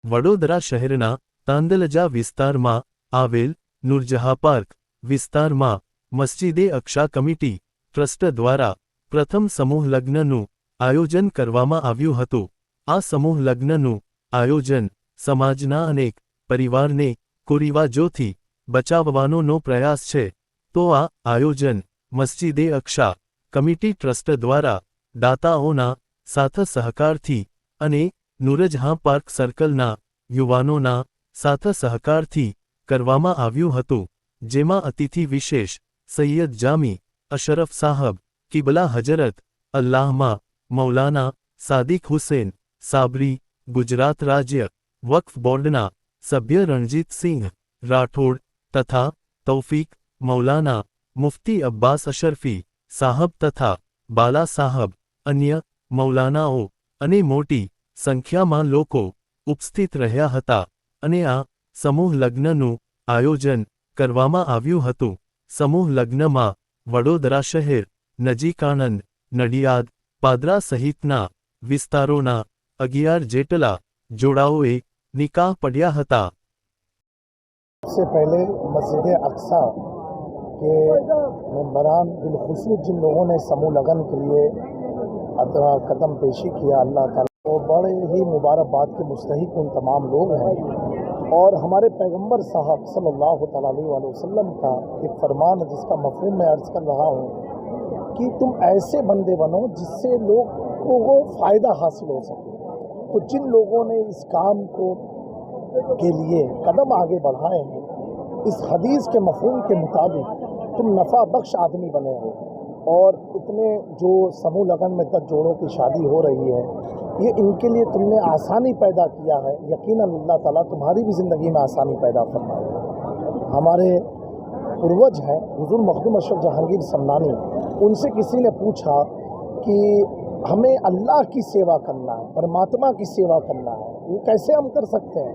વડોદરા શહેરના તાંદલજા વિસ્તારમાં આવેલ નૂરજહાં પાર્ક વિસ્તારમાં મસ્જિદે અક્સા કમિટી ટ્રસ્ટ દ્વારા પ્રથમ સમૂહ લગ્નનું આયોજન કરવામાં આવ્યું હતું। આ સમૂહ લગ્નનું આયોજન સમાજના અનેક પરિવારને કુરિવાજોથી બચાવવાનો પ્રયાસ છે। તો આ આયોજન મસ્જિદે અક્સા કમિટી ટ્રસ્ટ દ્વારા દાતાઓના સાથ સહકારથી અને નૂરજહાં પાર્ક સર્કલના યુવાનોના સાથ સહકારથી કરવામાં આવ્યું હતું, જેમાં અતિથિ વિશેષ સૈયદ જામી અશરફ સાહબ, કિબલા હજરત અલ્લાહમાં મૌલાના સાદિક હુસેન સાબરી, ગુજરાત રાજ્ય વક્ફ બોર્ડના સભ્ય રણજીત સિંહ રાઠોડ તથા તૌફીક મૌલાના મુફ્તી અબ્બાસ અશરફી સાહબ તથા બાલા સાહબ, અન્ય મૌલાનાઓ અને મોટી સંખ્યામાં લોકો ઉપસ્થિત રહ્યા હતા અને આ સમૂહ લગ્નનું આયોજન કરવામાં આવ્યું હતું। સમૂહ લગ્નમાં વડોદરા શહેર નજીક આણંદ, નડિયાદ, પાદરા સહિતના વિસ્તારોના 11 જેટલા જોડાઓએ નિકાહ પઢ્યા હતા। सबसे पहले मस्जिद अक्सा के मेंबरान बिलखुसूस जिन लोगों ने समूह लगन के लिए कदम पेशी किया, अल्लाह ताला को बड़े ही मुबारकबाद के मुस्तहिक उन तमाम लोग हैं। और हमारे पैगंबर साहब सल्लल्लाहु अलैहि वसल्लम का एक फरमान है जिसका मफहूम मैं अर्ज़ कर रहा हूँ कि तुम ऐसे बंदे बनो जिससे लोगों को फ़ायदा हासिल हो सके। तो जिन लोगों ने इस काम को के लिए कदम आगे बढ़ाए हैं, इस हदीस के मफहूम के मुताबिक तुम नफ़ा बख्श आदमी बने हो। और इतने जो समूह लगन में 10 जोड़ों की शादी हो रही है, ये इनके लिए तुमने आसानी पैदा किया है। यकीनन अल्लाह ताला तुम्हारी भी ज़िंदगी में आसानी पैदा फरमाएगा। हमारे पूर्वज हैं हुज़ूर मखदूम अशरफ जहांगीर समनानी, उनसे किसी ने पूछा कि हमें अल्लाह की सेवा करना है, परमात्मा की सेवा करना है, वो कैसे हम कर सकते हैं?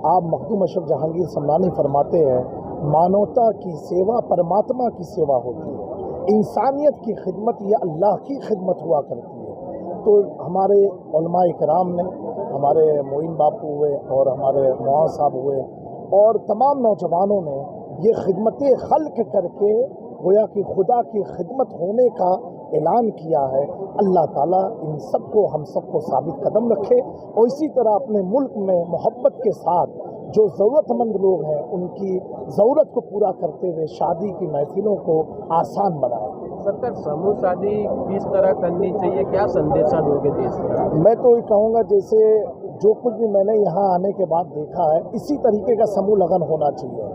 आप मखदूम अशरफ जहांगीर समनानी फरमाते हैं, मानवता की सेवा परमात्मा की सेवा होती है, इंसानियत की खिदमत या अल्लाह की खिदमत हुआ करती है। तो हमारे उलमा इकराम ने, हमारे मोइन बापू हुए और हमारे मुआज़ साहब हुए और तमाम नौजवानों ने ये खिदमत खल्क करके गोया कि खुदा की खिदमत होने का ऐलान किया है। अल्लाह ताला इन सबको हम सबको साबित कदम रखे और इसी तरह अपने मुल्क में मोहब्बत के साथ जो ज़रूरतमंद लोग हैं उनकी ज़रूरत को पूरा करते हुए शादी की महफिलों को आसान बनाए। सरकार, समूह शादी किस तरह करनी चाहिए, क्या संदेशा दोगे देश को? मैं तो ये कहूँगा जैसे जो कुछ भी मैंने यहाँ आने के बाद देखा है, इसी तरीके का समूह लगन होना चाहिए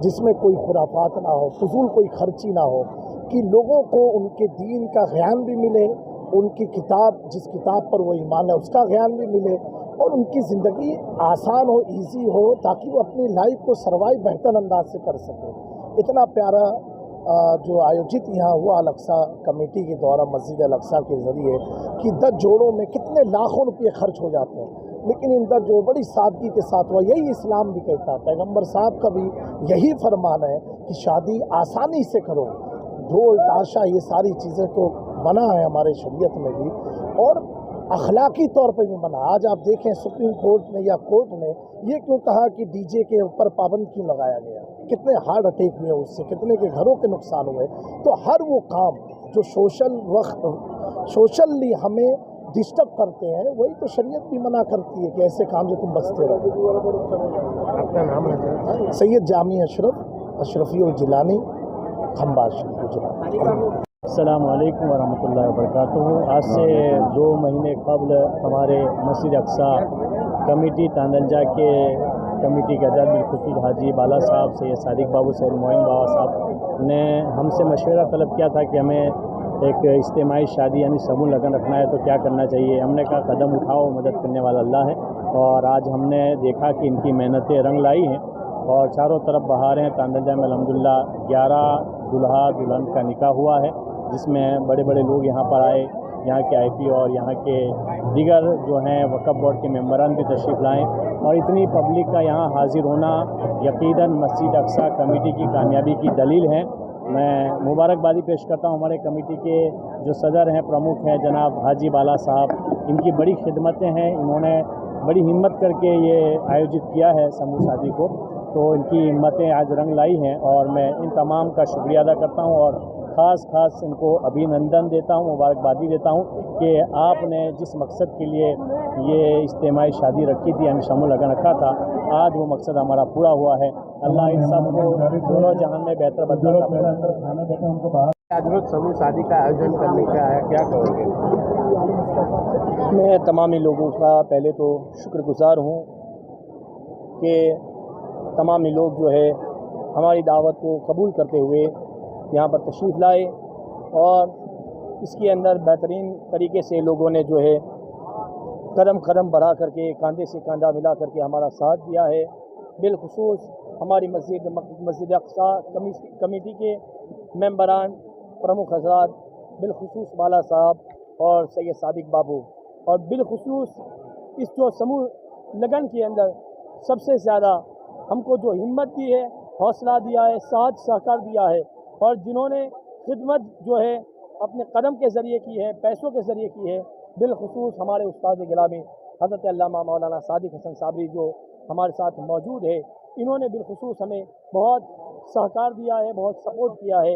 जिसमें कोई खुराफात ना हो, फजूल कोई खर्ची ना हो, कि लोगों को उनके दीन का ज्ञान भी मिले, उनकी किताब जिस किताब पर वो ईमान है उसका ज्ञान भी मिले और उनकी ज़िंदगी आसान हो, ईजी हो, ताकि वो अपनी लाइफ को सर्वाइव बेहतर अंदाज से कर सके। इतना प्यारा जो आयोजित यहाँ हुआ अल-अक्सा कमेटी के द्वारा मस्जिद अल-अक्सा के ज़रिए कि 10 जोड़ों में कितने लाखों रुपये खर्च हो जाते हैं, लेकिन इन 10 जोड़ बड़ी सादगी के साथ हुआ। यही इस्लाम भी कहता है, पैगंबर साहब का भी यही फरमान है कि शादी आसानी से करो। ढोल ताशा ये सारी चीज़ें तो मना है हमारे शरीयत में भी और अखलाकी तौर पर भी मना। आज आप देखें सुप्रीम कोर्ट ने या कोर्ट ने ये क्यों कहा कि डीजे के ऊपर पाबंद क्यों लगाया गया, कितने हार्ट अटैक हुए उससे, कितने के घरों के नुकसान हुए। तो हर वो काम जो सोशली हमें डिस्टर्ब करते हैं वही तो शरीयत भी मना करती है कि ऐसे काम से तुम बचते रहो। आपका नाम है? सैयद जामी अशरफ अशरफी जिलानी, खंबा गुजरात। अस्सलाम वालेकुम वरहमतुल्लाहि वबरकातुहू। आज से 2 महीने कबल हमारे मस्जिद अक्सा कमेटी तांदलजा के कमेटी के अजद बिलखुसूस हाजी बाला साहब से सादिक बाबू सैद मोइन बाबा साहब ने हमसे मशवरा तलब किया था कि हमें एक इज्तिमाई शादी यानी समूह लगन रखना है तो क्या करना चाहिए। हमने कहा कदम उठाओ, मदद करने वाला अल्लाह है। और आज हमने देखा कि इनकी मेहनतें रंग लाई हैं और चारों तरफ बहारें। तांदलजा में अल्हम्दुलिल्लाह 11 दुल्हा दुल्हन का निकाह हुआ है, जिसमें बड़े बड़े लोग यहाँ पर आए, यहाँ के आईपी और यहाँ के दीगर जो हैं वक़्फ़ बोर्ड के मेंबरान भी तशरीफ़ लाएँ और इतनी पब्लिक का यहाँ हाजिर होना यकीनन मस्जिद अक्सा कमेटी की कामयाबी की दलील है। मैं मुबारकबादी पेश करता हूँ हमारे कमेटी के जो सदर हैं, प्रमुख हैं जनाब हाजी बाला साहब। इनकी बड़ी खिदमतें हैं, इन्होंने बड़ी हिम्मत करके ये आयोजित किया है समूह शादी को, तो इनकी हिम्मतें आज रंग लाई हैं और मैं इन तमाम का शुक्रिया अदा करता हूँ और ख़ास इनको अभिनंदन देता हूँ, मुबारकबादी देता हूँ कि आपने जिस मकसद के लिए ये इज्तिमाई शादी रखी थी, यानी समूह लगन रखा था, आज वो मकसद हमारा पूरा हुआ है। अल्लाह इन सब को दोनों जहान में बेहतर बदला। आज रोज समूह शादी का आयोजन करने का है, क्या कहोगे? मैं तमामी लोगों का पहले तो शुक्रगुजार हूँ कि तमामी लोग जो है हमारी दावत को कबूल करते हुए यहाँ पर तशरीफ़ लाए और इसके अंदर बेहतरीन तरीके से लोगों ने जो है कदम बढ़ा करके कंधे से कंधा मिला करके हमारा साथ दिया है। बिलखुसूस हमारी मस्जिद अक्सा कमेटी के मेंबरान, प्रमुख हज़रात, बिलखुसूस बाला साहब और सैयद सादिक बाबू, और बिलखुसूस इस जो समूह लगन के अंदर सबसे ज़्यादा हमको जो हिम्मत दी है, हौसला दिया है, साथ सहकार दिया है और जिन्होंने खिदमत जो है अपने कदम के ज़रिए की है, पैसों के ज़रिए की है, बिलखुसूस हमारे उस्ताद गिलामी हज़रत अल्लामा मौलाना सादिक हसन साबरी जो हमारे साथ मौजूद है, इन्होंने बिलखुसूस हमें बहुत सहकार दिया है, बहुत सपोर्ट किया है।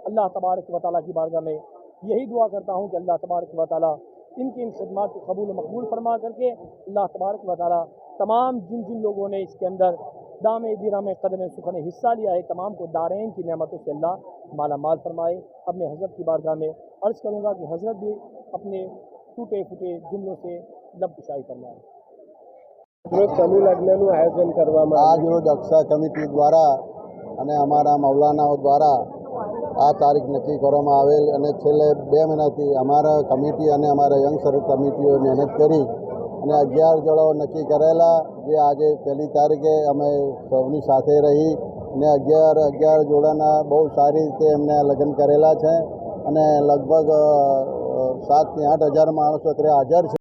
अल्लाह तबारक व तआला की बारगाह में यही दुआ करता हूँ कि अल्लाह तबारक व तआला इनकी इन खिदमात को कबूल व मकबूल फरमा करके अल्लाह तबारक व तआला तमाम जिन लोगों ने इसके अंदर दामे दिरामे कदम सुखने हिस्सा लिया है, तमाम को दारैन की नेमतों से अल्लाह माला माल फरमाए। अब मैं हज़रत की बारगाह में अर्ज़ करूँगा कि हज़रत भी अपने टूटे फूटे जुमलों से लब कुशाई फरमाए। રોજ સમૂહ લગ્નનું આયોજન કરવામાં આજ રોજ અક્ષા કમિટી દ્વારા અને અમારા મૌલાનાઓ દ્વારા આ તારીખ નક્કી કરવામાં આવેલ અને છેલ્લે 2 મહિનાથી અમારા કમિટી અને અમારા યંગ સર્વિસ કમિટીઓ મહેનત કરી અને 11 જોડાઓ નક્કી કરેલા, જે આજે 1લી તારીખે અમે સૌની સાથે રહી અને 11 જોડાના બહુ સારી રીતે એમને લગ્ન કરેલા છે અને લગભગ 7 થી 8 હજાર માણસો અત્યારે હાજર છે।